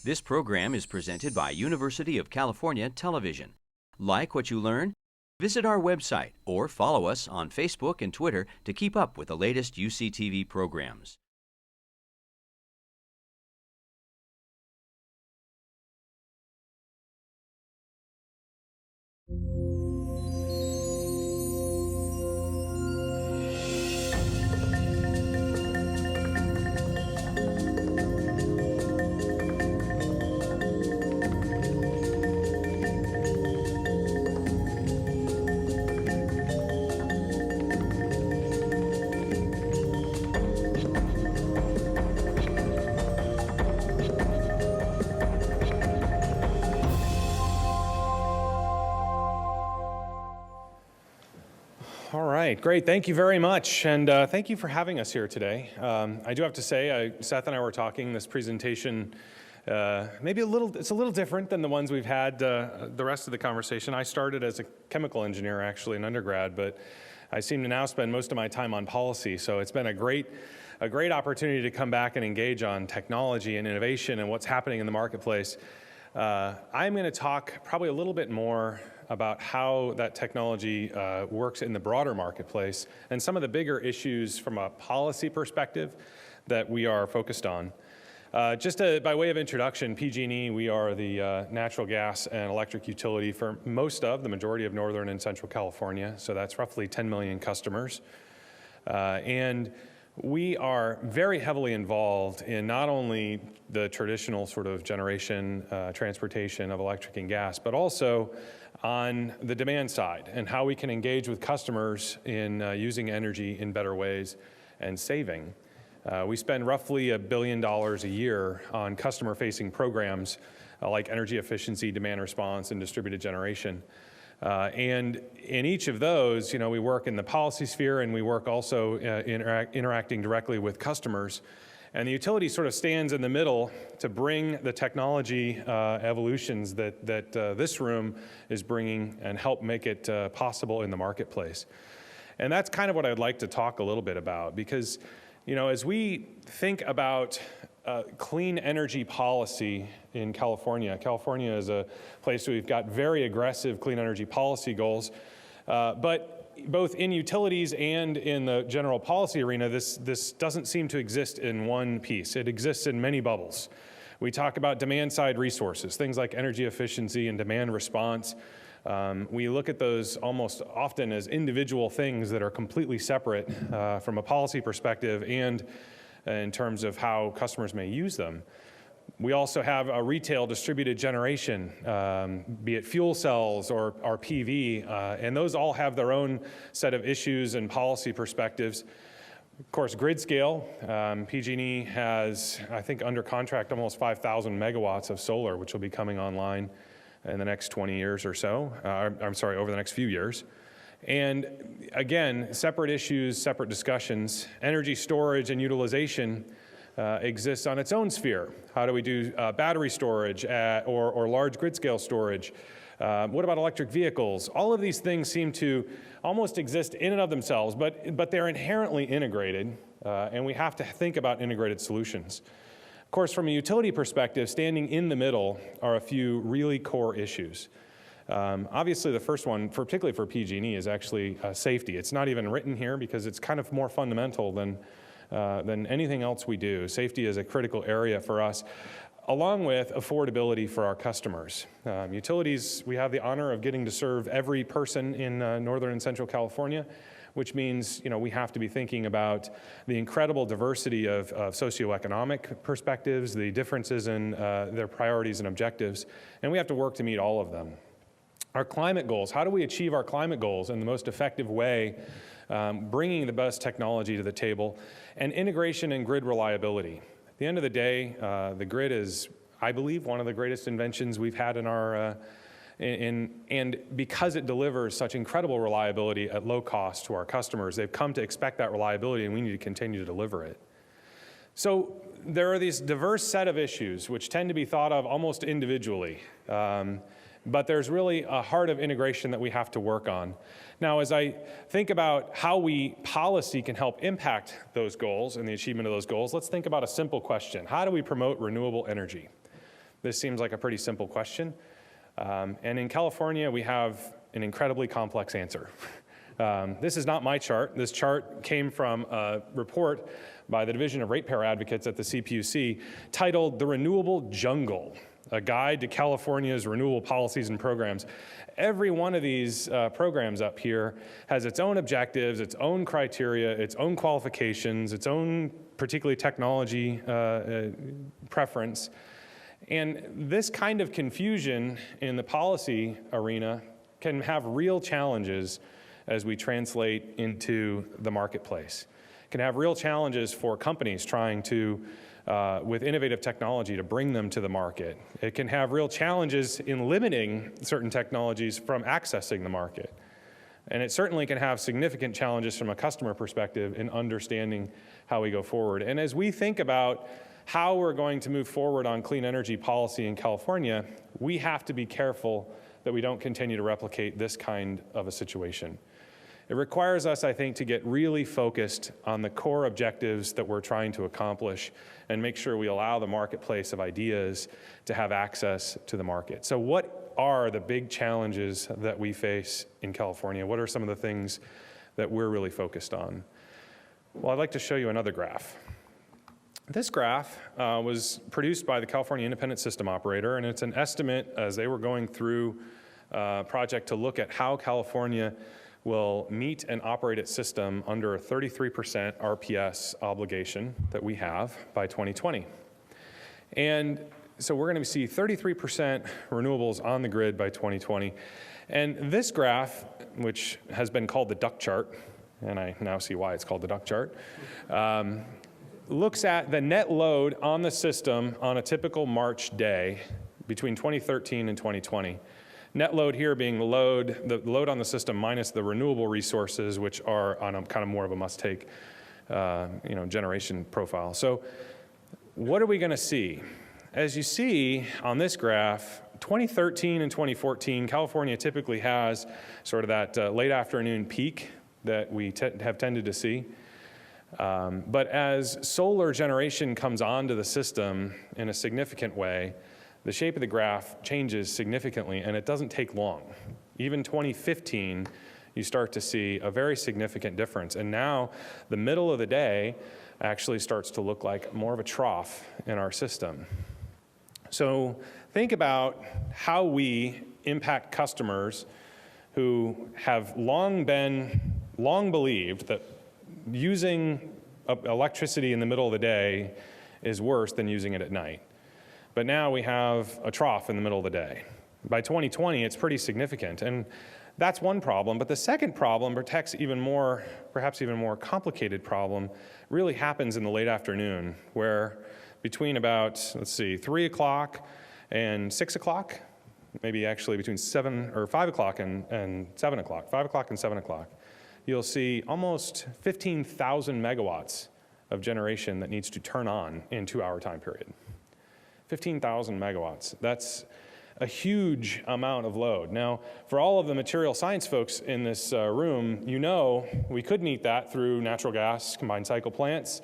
This program is presented by University of California Television. Like what you learn? Visit our website or follow us on Facebook and Twitter to keep up with the latest UCTV programs. All right, great. Thank you very much, and thank you for having us here today. I do have to say, Seth and I were talking. This presentation, maybe it's a little different than the ones we've had the rest of the conversation. I started as a chemical engineer, actually, in undergrad, but I seem to now spend most of my time on policy. So it's been a great opportunity to come back and engage on technology and innovation and what's happening in the marketplace. I'm going to talk probably a little bit more about how that technology works in the broader marketplace and some of the bigger issues from a policy perspective that we are focused on. By way of introduction, PG&E, we are the natural gas and electric utility for the majority of Northern and Central California, so that's roughly 10 million customers. And we are very heavily involved in not only the traditional sort of generation, transportation of electric and gas, but also on the demand side and how we can engage with customers in using energy in better ways and saving. We spend roughly $1 billion a year on customer-facing programs like energy efficiency, demand response, and distributed generation. And in each of those, we work in the policy sphere and we work also interacting directly with customers. And the utility sort of stands in the middle to bring the technology evolutions that this room is bringing and help make it possible in the marketplace. And that's kind of what I'd like to talk a little bit about because, as we think about clean energy policy in California. California is a place where we've got very aggressive clean energy policy goals, but both in utilities and in the general policy arena, this doesn't seem to exist in one piece. It exists in many bubbles. We talk about demand-side resources, things like energy efficiency and demand response. We look at those almost often as individual things that are completely separate from a policy perspective and in terms of how customers may use them. We also have a retail distributed generation, be it fuel cells or PV, and those all have their own set of issues and policy perspectives. Of course, grid scale, PG&E has, I think, under contract almost 5,000 megawatts of solar, which will be coming online in the next 20 years or so. Over the next few years. And again, separate issues, separate discussions. Energy storage and utilization exists on its own sphere. How do we do battery storage or large grid scale storage? What about electric vehicles? All of these things seem to almost exist in and of themselves, but they're inherently integrated, and we have to think about integrated solutions. Of course, from a utility perspective, standing in the middle are a few really core issues. Obviously, the first one, particularly for PG&E, is actually safety. It's not even written here because it's kind of more fundamental than anything else we do. Safety is a critical area for us, along with affordability for our customers. Utilities, we have the honor of getting to serve every person in Northern and Central California, which means we have to be thinking about the incredible diversity of socioeconomic perspectives, the differences in their priorities and objectives, and we have to work to meet all of them. Our climate goals, how do we achieve our climate goals in the most effective way, bringing the best technology to the table, and integration and grid reliability. At the end of the day, the grid is, I believe, one of the greatest inventions we've had in our, and because it delivers such incredible reliability at low cost to our customers, they've come to expect that reliability and we need to continue to deliver it. So there are these diverse set of issues which tend to be thought of almost individually. But there's really a heart of integration that we have to work on. Now, as I think about how policy can help impact those goals and the achievement of those goals, let's think about a simple question. How do we promote renewable energy? This seems like a pretty simple question. And in California, we have an incredibly complex answer. This is not my chart. This chart came from a report by the Division of Ratepayer Advocates at the CPUC titled The Renewable Jungle, a guide to California's renewable policies and programs. Every one of these programs up here has its own objectives, its own criteria, its own qualifications, its own particularly technology preference. And this kind of confusion in the policy arena can have real challenges as we translate into the marketplace. It can have real challenges for companies trying to, with innovative technology, to bring them to the market. It can have real challenges in limiting certain technologies from accessing the market. And it certainly can have significant challenges from a customer perspective in understanding how we go forward. And as we think about how we're going to move forward on clean energy policy in California, we have to be careful that we don't continue to replicate this kind of a situation. It requires us, I think, to get really focused on the core objectives that we're trying to accomplish and make sure we allow the marketplace of ideas to have access to the market. So what are the big challenges that we face in California? What are some of the things that we're really focused on? Well, I'd like to show you another graph. This graph was produced by the California Independent System Operator, and it's an estimate as they were going through a project to look at how California will meet and operate its system under a 33% RPS obligation that we have by 2020. And so we're going to see 33% renewables on the grid by 2020. And this graph, which has been called the duck chart, and I now see why it's called the duck chart, looks at the net load on the system on a typical March day between 2013 and 2020. Net load here being the load on the system minus the renewable resources, which are on a kind of more of a must-take generation profile. So what are we going to see? As you see on this graph, 2013 and 2014, California typically has sort of that late afternoon peak that we have tended to see. But as solar generation comes onto the system in a significant way, the shape of the graph changes significantly, and it doesn't take long. Even 2015, you start to see a very significant difference. And now the middle of the day actually starts to look like more of a trough in our system. So think about how we impact customers who have long believed that using electricity in the middle of the day is worse than using it at night. But now we have a trough in the middle of the day. By 2020, it's pretty significant. And that's one problem. But the second problem, perhaps even more complicated problem, really happens in the late afternoon, where between about, 3 o'clock and 6 o'clock, maybe actually between 5 o'clock and 7 o'clock, 5 o'clock and 7 o'clock, you'll see almost 15,000 megawatts of generation that needs to turn on in a 2-hour time period. 15,000 megawatts. That's a huge amount of load. Now, for all of the material science folks in this room, you know we could meet that through natural gas combined cycle plants.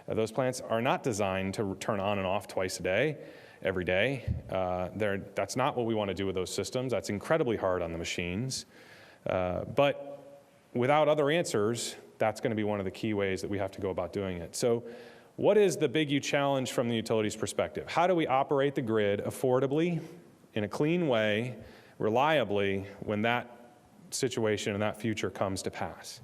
Those plants are not designed to turn on and off twice a day, every day. That's not what we want to do with those systems. That's incredibly hard on the machines. But without other answers, that's going to be one of the key ways that we have to go about doing it. So what is the big U challenge from the utility's perspective? How do we operate the grid affordably, in a clean way, reliably, when that situation and that future comes to pass?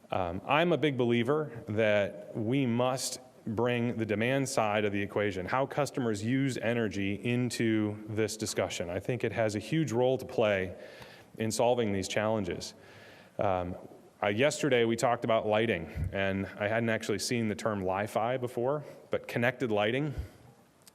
I'm a big believer that we must bring the demand side of the equation, how customers use energy, into this discussion. I think it has a huge role to play in solving these challenges. Yesterday we talked about lighting, and I hadn't actually seen the term Li-Fi before, but connected lighting.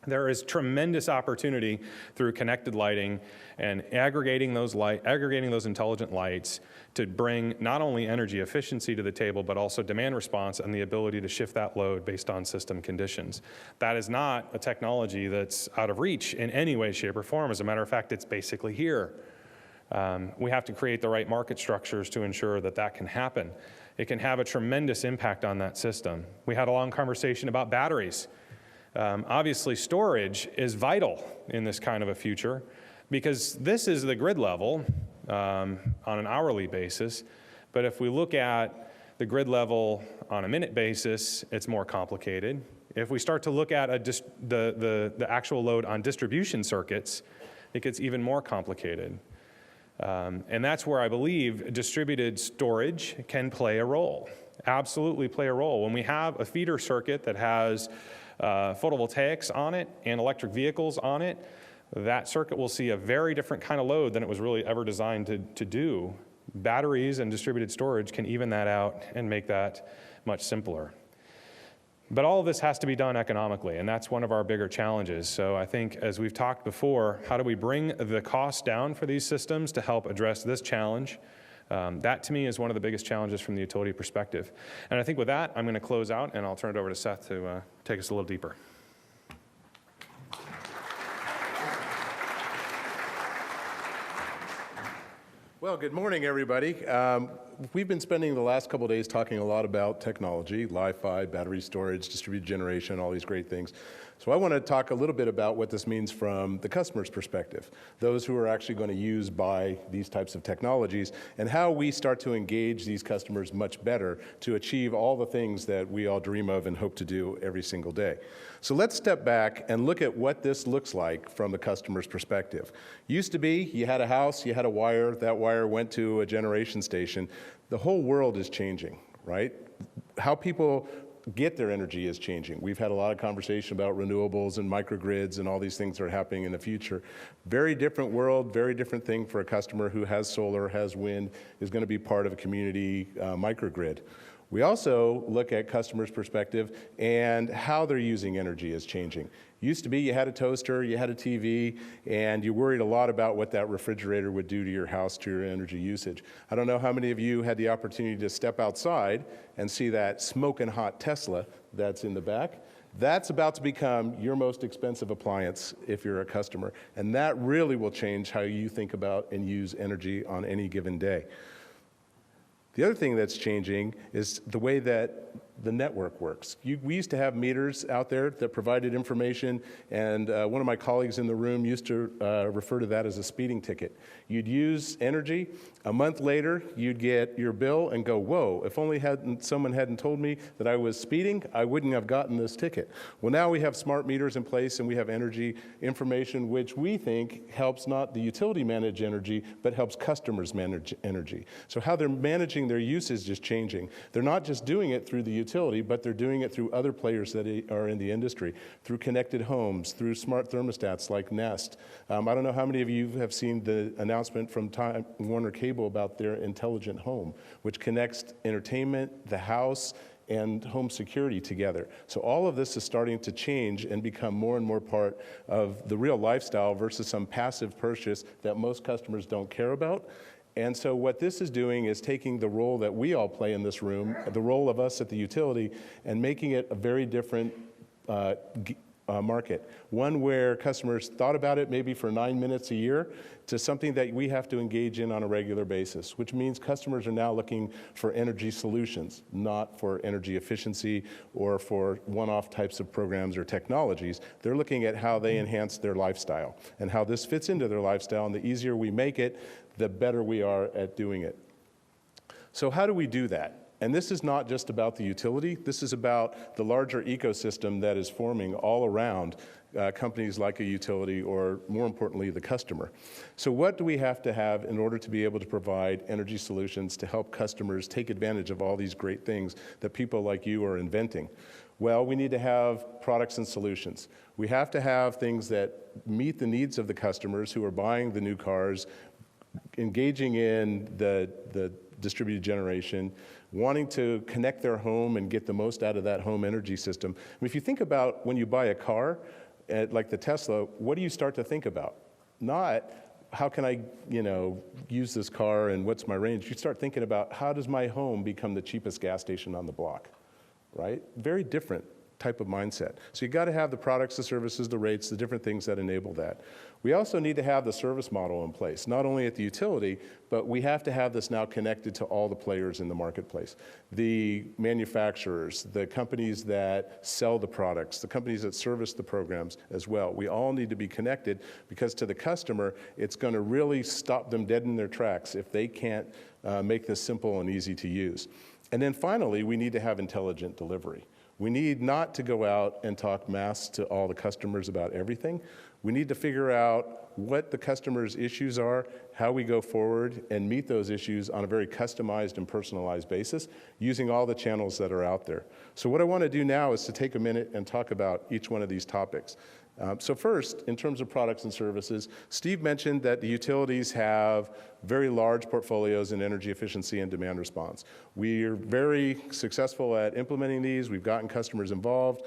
There is tremendous opportunity through connected lighting and aggregating those intelligent lights to bring not only energy efficiency to the table, but also demand response and the ability to shift that load based on system conditions. That is not a technology that's out of reach in any way, shape, or form. As a matter of fact, it's basically here. We have to create the right market structures to ensure that that can happen. It can have a tremendous impact on that system. We had a long conversation about batteries. Obviously, storage is vital in this kind of a future because this is the grid level on an hourly basis. But if we look at the grid level on a minute basis, it's more complicated. If we start to look at the actual load on distribution circuits, it gets even more complicated. And that's where I believe distributed storage can play a role, absolutely play a role. When we have a feeder circuit that has photovoltaics on it and electric vehicles on it, that circuit will see a very different kind of load than it was really ever designed to do. Batteries and distributed storage can even that out and make that much simpler. But all of this has to be done economically, and that's one of our bigger challenges. So I think, as we've talked before, how do we bring the cost down for these systems to help address this challenge? That, to me, is one of the biggest challenges from the utility perspective. And I think with that, I'm going to close out, and I'll turn it over to Seth to take us a little deeper. Well, good morning, everybody. We've been spending the last couple of days talking a lot about technology, Li-Fi, battery storage, distributed generation, all these great things. So I want to talk a little bit about what this means from the customer's perspective, those who are actually going to buy these types of technologies, and how we start to engage these customers much better to achieve all the things that we all dream of and hope to do every single day. So let's step back and look at what this looks like from the customer's perspective. Used to be, you had a house, you had a wire, that wire went to a generation station. The whole world is changing, right? How people get their energy is changing. We've had a lot of conversation about renewables and microgrids and all these things that are happening in the future. Very different world, very different thing for a customer who has solar, has wind, is going to be part of a community microgrid. We also look at customers' perspective and how they're using energy is changing. Used to be you had a toaster, you had a TV, and you worried a lot about what that refrigerator would do to your house, to your energy usage. I don't know how many of you had the opportunity to step outside and see that smoking hot Tesla that's in the back. That's about to become your most expensive appliance if you're a customer. And that really will change how you think about and use energy on any given day. The other thing that's changing is the way that the network works. We used to have meters out there that provided information, and one of my colleagues in the room used to refer to that as a speeding ticket. You'd use energy, a month later you'd get your bill and go, whoa, if only someone hadn't told me that I was speeding, I wouldn't have gotten this ticket. Well, now we have smart meters in place and we have energy information which we think helps not the utility manage energy, but helps customers manage energy. So how they're managing their usage is changing. They're not just doing it through the utility, but they're doing it through other players that are in the industry, through connected homes, through smart thermostats like Nest. I don't know how many of you have seen the announcement from Time Warner Cable about their intelligent home, which connects entertainment, the house, and home security together. So all of this is starting to change and become more and more part of the real lifestyle versus some passive purchase that most customers don't care about. And so what this is doing is taking the role that we all play in this room, the role of us at the utility, and making it a very different market. One where customers thought about it maybe for 9 minutes a year to something that we have to engage in on a regular basis, which means customers are now looking for energy solutions, not for energy efficiency or for one-off types of programs or technologies. They're looking at how they enhance their lifestyle and how this fits into their lifestyle, and the easier we make it, the better we are at doing it. So how do we do that? And this is not just about the utility. This is about the larger ecosystem that is forming all around companies like a utility, or more importantly, the customer. So what do we have to have in order to be able to provide energy solutions to help customers take advantage of all these great things that people like you are inventing? Well, we need to have products and solutions. We have to have things that meet the needs of the customers who are buying the new cars, engaging in the distributed generation, wanting to connect their home and get the most out of that home energy system. I mean, if you think about when you buy a car, like the Tesla, what do you start to think about? Not how can I, use this car and what's my range? You start thinking about how does my home become the cheapest gas station on the block, right? Very different type of mindset. So you got to have the products, the services, the rates, the different things that enable that. We also need to have the service model in place, not only at the utility, but we have to have this now connected to all the players in the marketplace. The manufacturers, the companies that sell the products, the companies that service the programs as well. We all need to be connected, because to the customer, it's going to really stop them dead in their tracks if they can't make this simple and easy to use. And then finally, we need to have intelligent delivery. We need not to go out and talk mass to all the customers about everything. We need to figure out what the customer's issues are, how we go forward and meet those issues on a very customized and personalized basis using all the channels that are out there. So what I want to do now is to take a minute and talk about each one of these topics. So first, in terms of products and services, Steve mentioned that the utilities have very large portfolios in energy efficiency and demand response. We're very successful at implementing these. We've gotten customers involved.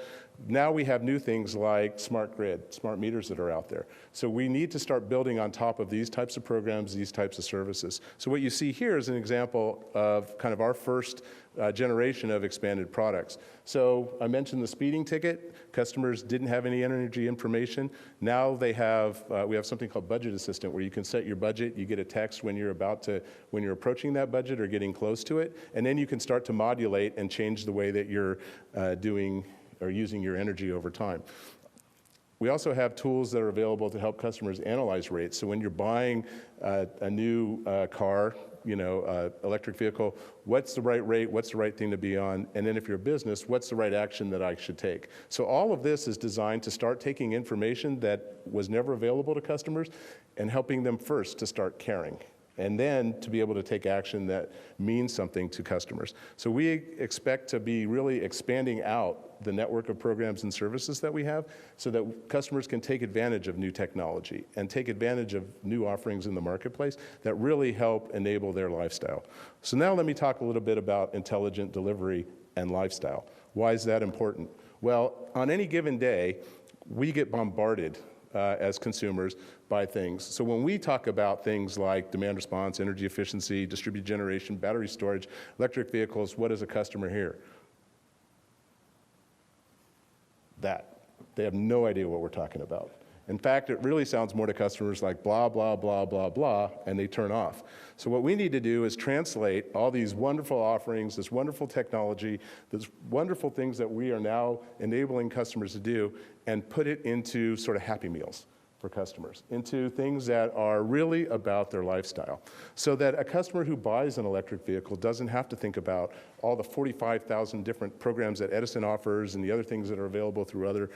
Now we have new things like smart grid, smart meters that are out there. So we need to start building on top of these types of programs, these types of services. So what you see here is an example of kind of our first generation of expanded products. So I mentioned the speeding ticket. Customers didn't have any energy information. Now they have, we have something called Budget Assistant, where you can set your budget. You get a text when you're approaching that budget or getting close to it, and then you can start to modulate and change the way that you're doing or using your energy over time. We also have tools that are available to help customers analyze rates. So when you're buying a new car, electric vehicle, what's the right rate, what's the right thing to be on, and then if you're a business, what's the right action that I should take? So all of this is designed to start taking information that was never available to customers and helping them first to start caring, and then to be able to take action that means something to customers. So we expect to be really expanding out the network of programs and services that we have so that customers can take advantage of new technology and take advantage of new offerings in the marketplace that really help enable their lifestyle. So now let me talk a little bit about intelligent delivery and lifestyle. Why is that important? Well, on any given day, we get bombarded as consumers by things. So when we talk about things like demand response, energy efficiency, distributed generation, battery storage, electric vehicles, what does a customer hear? That. They have no idea what we're talking about. In fact, it really sounds more to customers like blah, blah, blah, blah, blah, and they turn off. So what we need to do is translate all these wonderful offerings, this wonderful technology, these wonderful things that we are now enabling customers to do, and put it into sort of happy meals for customers, into things that are really about their lifestyle, so that a customer who buys an electric vehicle doesn't have to think about all the 45,000 different programs that Edison offers and the other things that are available through other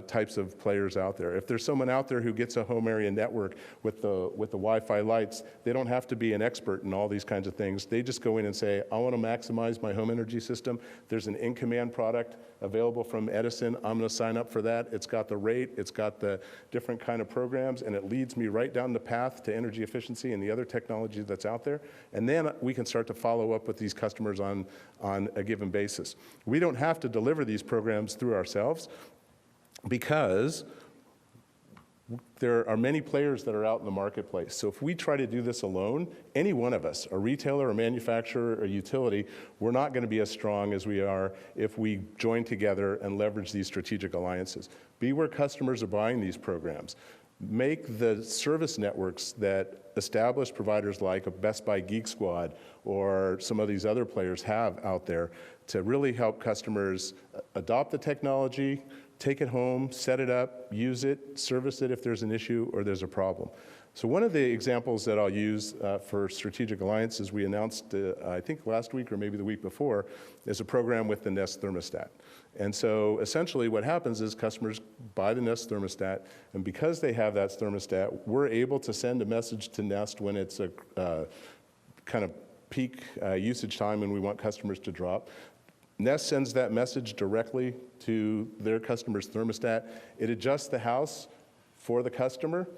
types of players out there. If there's someone out there who gets a home area network with the Wi-Fi lights, they don't have to be an expert in all these kinds of things. They just go in and say, I want to maximize my home energy system. There's an in-command product available from Edison. I'm going to sign up for that. It's got the rate, it's got the different kind of programs, and it leads me right down the path to energy efficiency and the other technology that's out there. And then we can start to follow up with these customers on a given basis. We don't have to deliver these programs through ourselves because there are many players that are out in the marketplace. So if we try to do this alone, any one of us, a retailer, a manufacturer, a utility, we're not going to be as strong as we are if we join together and leverage these strategic alliances. Be where customers are buying these programs. Make the service networks that established providers like a Best Buy Geek Squad or some of these other players have out there to really help customers adopt the technology, take it home, set it up, use it, service it if there's an issue or there's a problem. So one of the examples that I'll use for strategic alliances we announced, I think last week or maybe the week before, is a program with the Nest Thermostat. And so essentially what happens is customers buy the Nest Thermostat, and because they have that thermostat, we're able to send a message to Nest when it's a kind of peak usage time and we want customers to drop. Nest sends that message directly to their customer's thermostat. It adjusts the house for the customer,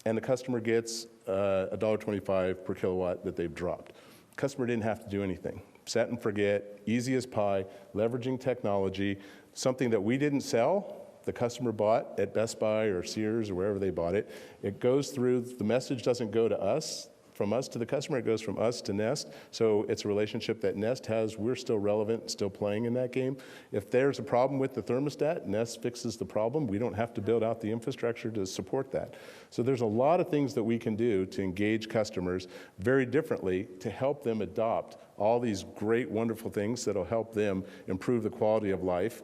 and the customer gets $1.25 per kilowatt that they've dropped. Customer didn't have to do anything. Set and forget, easy as pie, leveraging technology, something that we didn't sell, the customer bought at Best Buy or Sears or wherever they bought it. It goes through, the message doesn't go to us, from us to the customer. It goes from us to Nest. So it's a relationship that Nest has. We're still relevant, still playing in that game. If there's a problem with the thermostat, Nest fixes the problem. We don't have to build out the infrastructure to support that. So there's a lot of things that we can do to engage customers very differently to help them adopt all these great, wonderful things that'll help them improve the quality of life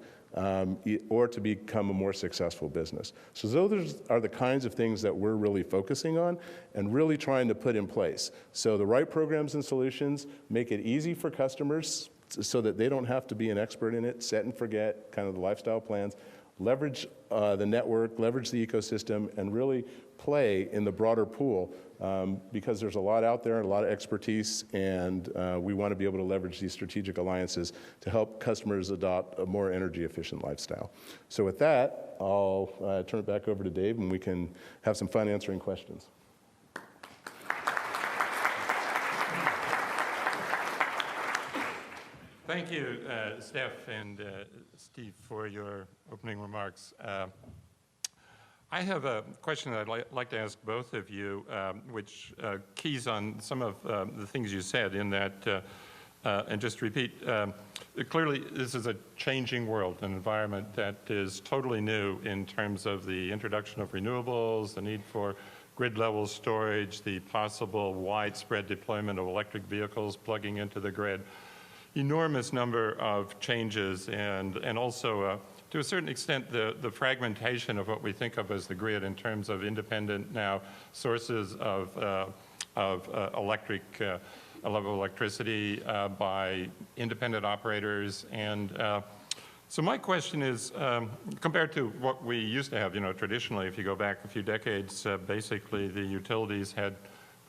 or to become a more successful business. So those are the kinds of things that we're really focusing on and really trying to put in place. So the right programs and solutions make it easy for customers so that they don't have to be an expert in it, set and forget kind of the lifestyle plans, leverage the network, leverage the ecosystem, and really play in the broader pool because there's a lot out there, a lot of expertise, and we want to be able to leverage these strategic alliances to help customers adopt a more energy efficient lifestyle. So with that, I'll turn it back over to Dave and we can have some fun answering questions. Thank you, Steph and Steve, for your opening remarks. I have a question that I'd like to ask both of you, which keys on some of the things you said in that, and just to repeat, clearly this is a changing world, an environment that is totally new in terms of the introduction of renewables, the need for grid-level storage, the possible widespread deployment of electric vehicles plugging into the grid. Enormous number of changes and also to a certain extent the fragmentation of what we think of as the grid in terms of independent now sources of electricity by independent operators. And so my question is, compared to what we used to have, traditionally, if you go back a few decades, basically the utilities had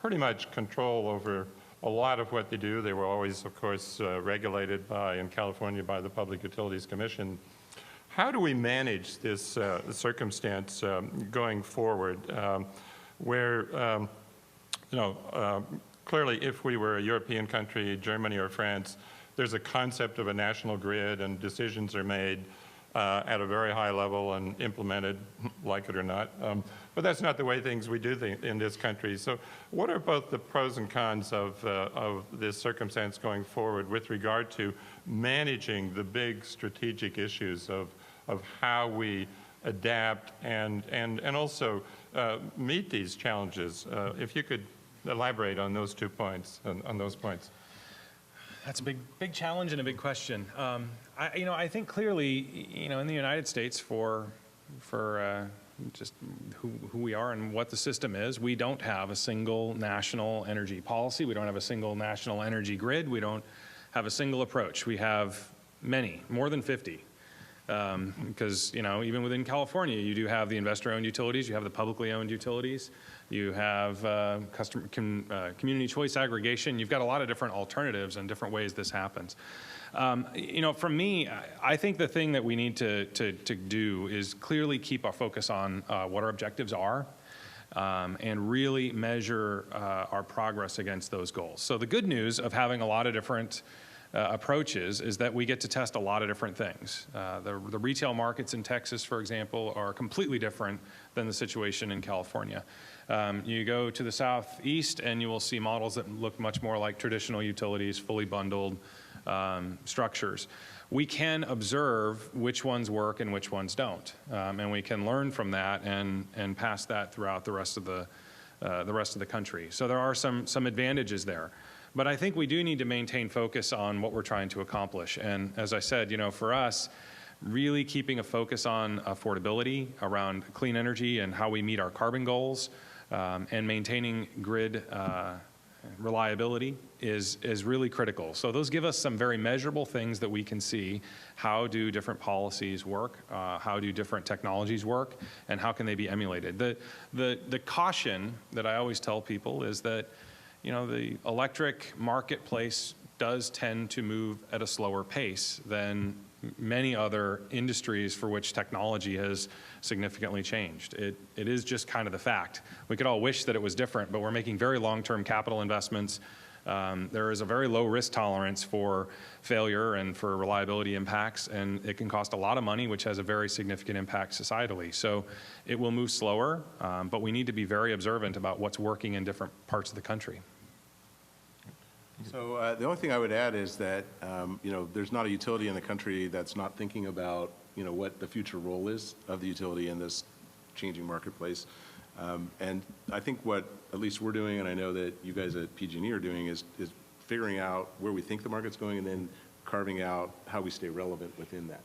pretty much control over a lot of what they do. They were always, of course, regulated in California by the Public Utilities Commission. How do we manage this circumstance going forward where, clearly if we were a European country, Germany or France, there's a concept of a national grid and decisions are made at a very high level and implemented, like it or not. But that's not the way we do in this country. So what are both the pros and cons of this circumstance going forward with regard to managing the big strategic issues of how we adapt and also meet these challenges? If you could elaborate on those 2 points, on those points. That's a big challenge and a big question. I think clearly, in the United States, for just who we are and what the system is, we don't have a single national energy policy. We don't have a single national energy grid. We don't have a single approach. We have many, more than 50. Because, even within California, you do have the investor-owned utilities, you have the publicly owned utilities, you have community choice aggregation. You've got a lot of different alternatives and different ways this happens. For me, I think the thing that we need to do is clearly keep our focus on what our objectives are and really measure our progress against those goals. So the good news of having a lot of different approaches is that we get to test a lot of different things. The retail markets in Texas, for example, are completely different than the situation in California. You go to the southeast and you will see models that look much more like traditional utilities, fully bundled structures. We can observe which ones work and which ones don't, and we can learn from that and pass that throughout the rest of the country. So there are some advantages there. But I think we do need to maintain focus on what we're trying to accomplish. And as I said, for us, really keeping a focus on affordability around clean energy and how we meet our carbon goals and maintaining grid reliability is really critical. So those give us some very measurable things that we can see. How do different policies work? How do different technologies work? And how can they be emulated? The caution that I always tell people is that the electric marketplace does tend to move at a slower pace than many other industries for which technology has significantly changed. It is just kind of the fact. We could all wish that it was different, but we're making very long-term capital investments. There is a very low risk tolerance for failure and for reliability impacts, and it can cost a lot of money, which has a very significant impact societally. So it will move slower, but we need to be very observant about what's working in different parts of the country. So the only thing I would add is that, there's not a utility in the country that's not thinking about, what the future role is of the utility in this changing marketplace. And I think what at least we're doing, and I know that you guys at PG&E are doing, is figuring out where we think the market's going and then carving out how we stay relevant within that.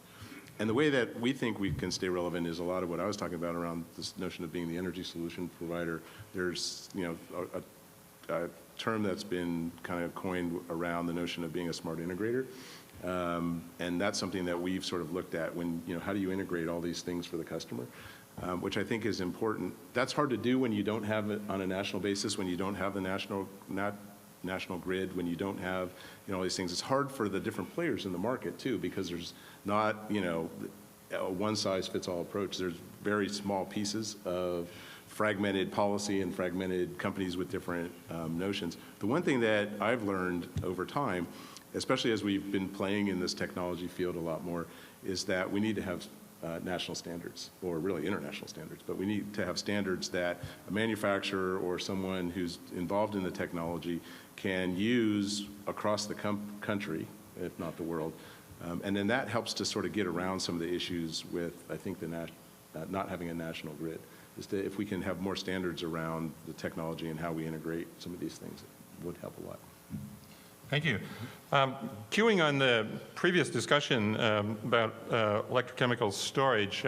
And the way that we think we can stay relevant is a lot of what I was talking about around this notion of being the energy solution provider. There's, a term that's been kind of coined around the notion of being a smart integrator. And that's something that we've sort of looked at when, how do you integrate all these things for the customer? Which I think is important. That's hard to do when you don't have it on a national basis, when you don't have the national grid, when you don't have, all these things. It's hard for the different players in the market too, because there's not, a one-size-fits-all approach. There's very small pieces of fragmented policy and fragmented companies with different notions. The one thing that I've learned over time, especially as we've been playing in this technology field a lot more, is that we need to have national standards, or really international standards, but we need to have standards that a manufacturer or someone who's involved in the technology can use across the country, if not the world. And then that helps to sort of get around some of the issues with, I think, the not having a national grid. Is that if we can have more standards around the technology and how we integrate some of these things, it would help a lot. Thank you. Queuing on the previous discussion about electrochemical storage,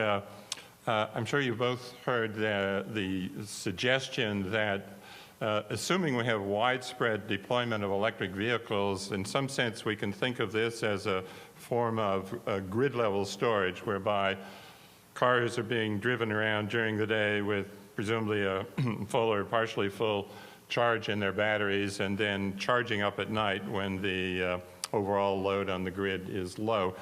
I'm sure you both heard the suggestion that assuming we have widespread deployment of electric vehicles, in some sense we can think of this as a form of grid-level storage, whereby cars are being driven around during the day with presumably a full or partially full charge in their batteries, and then charging up at night when the overall load on the grid is low.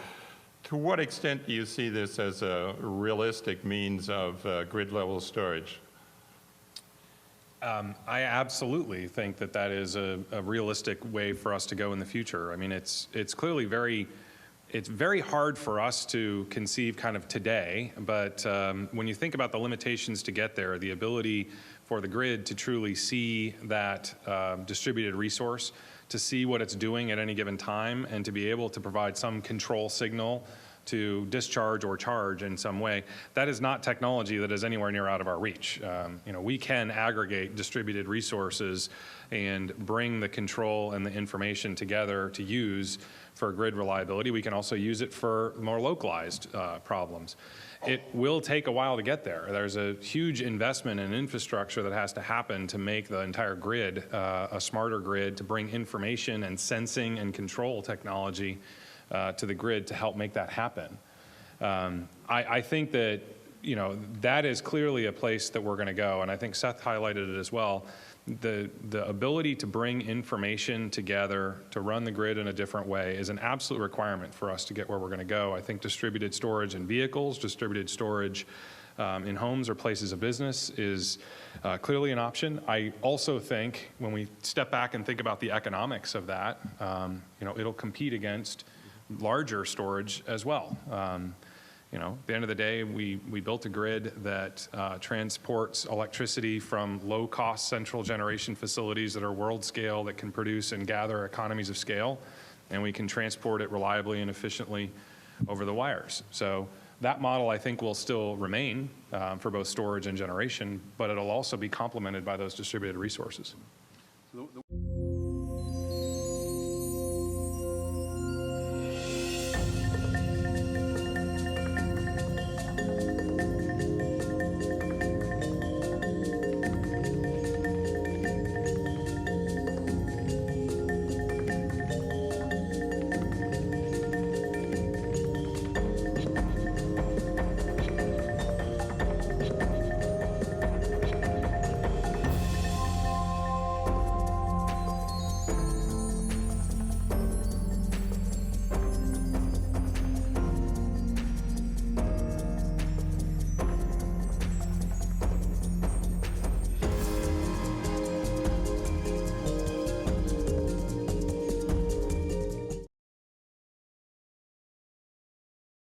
To what extent do you see this as a realistic means of grid-level storage? I absolutely think that that is a realistic way for us to go in the future. I mean, it's clearly it's very hard for us to conceive kind of today, but when you think about the limitations to get there, the ability for the grid to truly see that distributed resource, to see what it's doing at any given time, and to be able to provide some control signal to discharge or charge in some way, that is not technology that is anywhere near out of our reach. We can aggregate distributed resources and bring the control and the information together to use for grid reliability. We can also use it for more localized problems. It will take a while to get there. There's a huge investment in infrastructure that has to happen to make the entire grid a smarter grid, to bring information and sensing and control technology to the grid to help make that happen. I think that that is clearly a place that we're going to go, and I think Seth highlighted it as well. The ability to bring information together to run the grid in a different way is an absolute requirement for us to get where we're going to go. I think distributed storage in vehicles, distributed storage in homes or places of business is clearly an option. I also think when we step back and think about the economics of that, it'll compete against larger storage as well. At the end of the day, we built a grid that transports electricity from low-cost central generation facilities that are world scale, that can produce and gather economies of scale, and we can transport it reliably and efficiently over the wires. So that model, I think, will still remain for both storage and generation, but it'll also be complemented by those distributed resources.